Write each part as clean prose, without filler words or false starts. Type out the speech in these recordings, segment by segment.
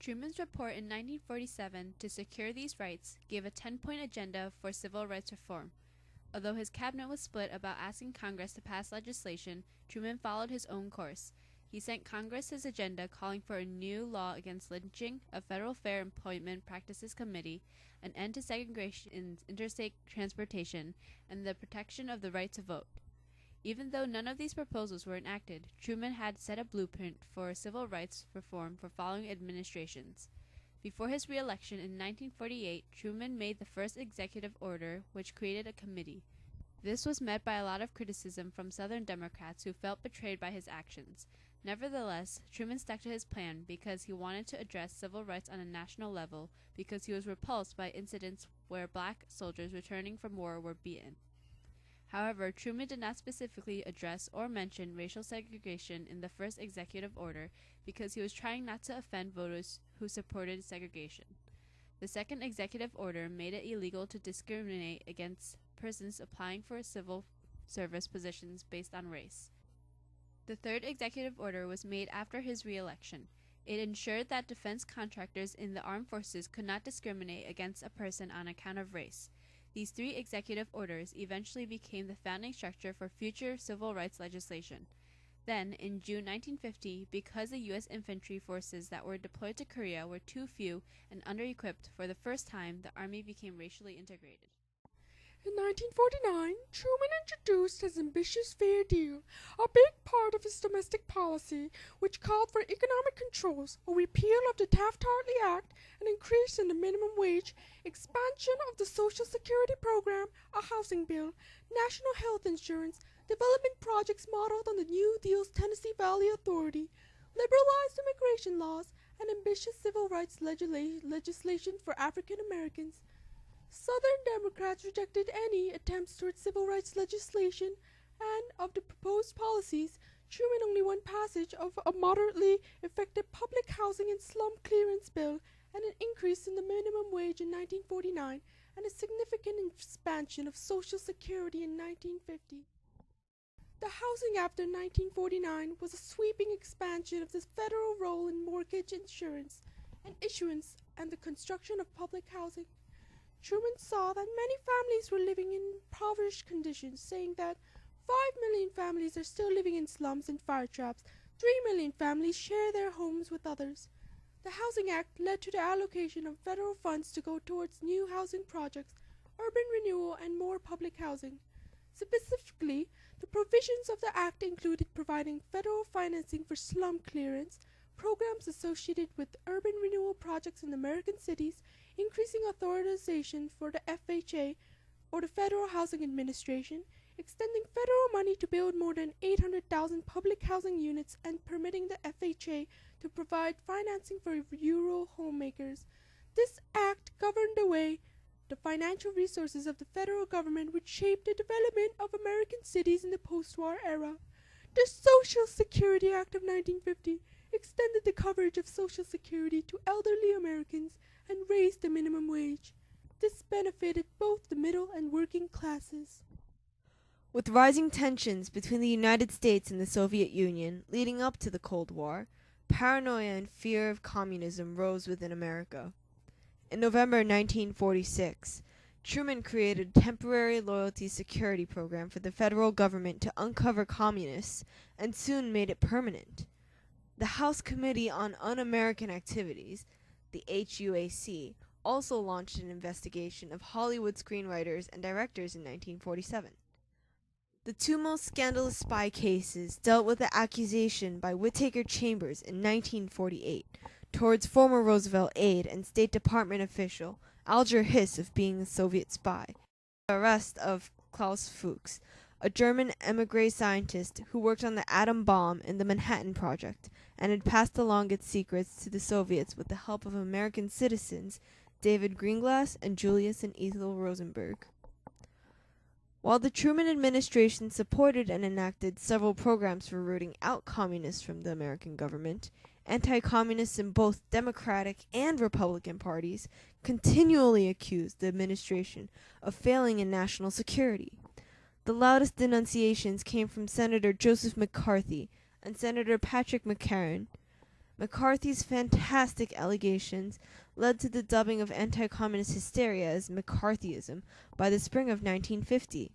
Truman's report in 1947 to secure these rights gave a 10-point agenda for civil rights reform. Although his cabinet was split about asking Congress to pass legislation, Truman followed his own course. He sent Congress his agenda calling for a new law against lynching, a federal fair employment practices committee, an end to segregation in interstate transportation, and the protection of the right to vote. Even though none of these proposals were enacted, Truman had set a blueprint for civil rights reform for following administrations. Before his re-election in 1948, Truman made the first executive order, which created a committee. This was met by a lot of criticism from Southern Democrats who felt betrayed by his actions. Nevertheless, Truman stuck to his plan because he wanted to address civil rights on a national level because he was repulsed by incidents where black soldiers returning from war were beaten. However, Truman did not specifically address or mention racial segregation in the first executive order because he was trying not to offend voters who supported segregation. The second executive order made it illegal to discriminate against persons applying for civil service positions based on race. The third executive order was made after his re-election. It ensured that defense contractors in the armed forces could not discriminate against a person on account of race. These three executive orders eventually became the founding structure for future civil rights legislation. Then, in June 1950, because the U.S. infantry forces that were deployed to Korea were too few and under-equipped, for the first time, the Army became racially integrated. In 1949, Truman introduced his ambitious Fair Deal, a big part of his domestic policy, which called for economic controls, a repeal of the Taft-Hartley Act, an increase in the minimum wage, expansion of the Social Security program, a housing bill, national health insurance, development projects modeled on the New Deal's Tennessee Valley Authority, liberalized immigration laws, and ambitious civil rights legislation for African Americans. Southern Democrats rejected any attempts towards civil rights legislation, and of the proposed policies, Truman only won passage of a moderately effective public housing and slum clearance bill and an increase in the minimum wage in 1949 and a significant expansion of Social Security in 1950. The Housing Act of 1949 was a sweeping expansion of the federal role in mortgage insurance and issuance and the construction of public housing. Truman saw that many families were living in impoverished conditions, saying that 5 million families are still living in slums and fire traps, 3 million families share their homes with others. The Housing Act led to the allocation of federal funds to go towards new housing projects, urban renewal, and more public housing. Specifically, the provisions of the Act included providing federal financing for slum clearance, programs associated with urban renewal projects in American cities, increasing authorization for the FHA, or the Federal Housing Administration, extending federal money to build more than 800,000 public housing units, and permitting the FHA to provide financing for rural homemakers. This act governed the way the financial resources of the federal government would shape the development of American cities in the post-war era. The Social Security Act of 1950 extended the coverage of Social Security to elderly Americans and raised the minimum wage. This benefited both the middle and working classes. With rising tensions between the United States and the Soviet Union leading up to the Cold War, paranoia and fear of communism rose within America. In November 1946, Truman created a temporary loyalty security program for the federal government to uncover communists and soon made it permanent. The House Committee on Un-American Activities, the HUAC, also launched an investigation of Hollywood screenwriters and directors in 1947. The two most scandalous spy cases dealt with the accusation by Whittaker Chambers in 1948 towards former Roosevelt aide and State Department official Alger Hiss of being a Soviet spy, the arrest of Klaus Fuchs, a German émigré scientist who worked on the atom bomb in the Manhattan Project and had passed along its secrets to the Soviets with the help of American citizens David Greenglass and Julius and Ethel Rosenberg. While the Truman administration supported and enacted several programs for rooting out communists from the American government, anti-communists in both Democratic and Republican parties continually accused the administration of failing in national security. The loudest denunciations came from Senator Joseph McCarthy and Senator Patrick McCarran. McCarthy's fantastic allegations led to the dubbing of anti-communist hysteria as McCarthyism by the spring of 1950.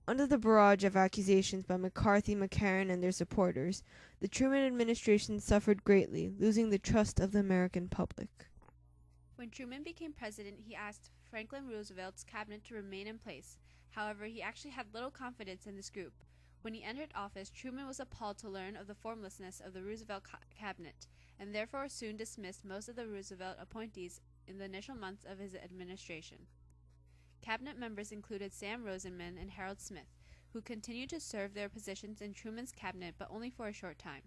Under the barrage of accusations by McCarthy, McCarran, and their supporters, the Truman administration suffered greatly, losing the trust of the American public. When Truman became president, he asked Franklin Roosevelt's cabinet to remain in place. However, he actually had little confidence in this group. When he entered office, Truman was appalled to learn of the formlessness of the Roosevelt cabinet, and therefore soon dismissed most of the Roosevelt appointees in the initial months of his administration. Cabinet members included Sam Rosenman and Harold Smith, who continued to serve their positions in Truman's cabinet but only for a short time.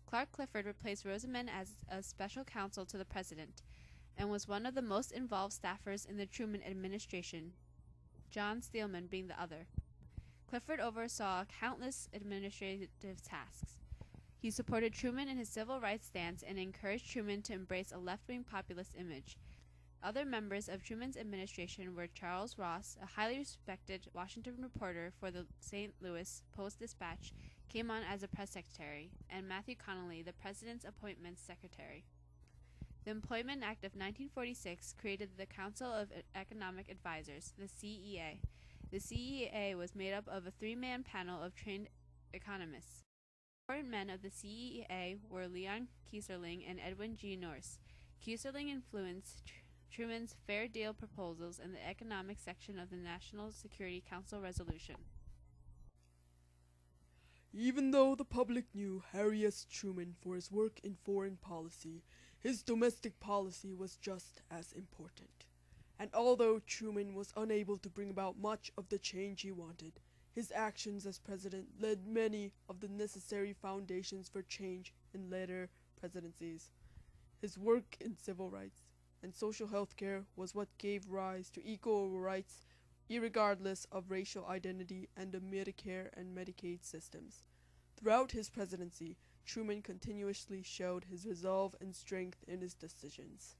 Clark Clifford replaced Rosenman as a special counsel to the president, and was one of the most involved staffers in the Truman administration, John Steelman being the other. Clifford oversaw countless administrative tasks. He supported Truman in his civil rights stance and encouraged Truman to embrace a left-wing populist image. Other members of Truman's administration were Charles Ross, a highly respected Washington reporter for the St. Louis Post-Dispatch, came on as a press secretary, and Matthew Connolly, the president's appointments secretary. The Employment Act of 1946 created the Council of Economic Advisers, the CEA. The CEA was made up of a three-man panel of trained economists. Important men of the CEA were Leon Kieserling and Edwin G. Norris. Kieserling influenced Truman's Fair Deal proposals and the economic section of the National Security Council resolution. Even though the public knew Harry S. Truman for his work in foreign policy, his domestic policy was just as important. And although Truman was unable to bring about much of the change he wanted, his actions as president laid many of the necessary foundations for change in later presidencies. His work in civil rights and social health care was what gave rise to equal rights irregardless of racial identity and the Medicare and Medicaid systems. Throughout his presidency, Truman continuously showed his resolve and strength in his decisions.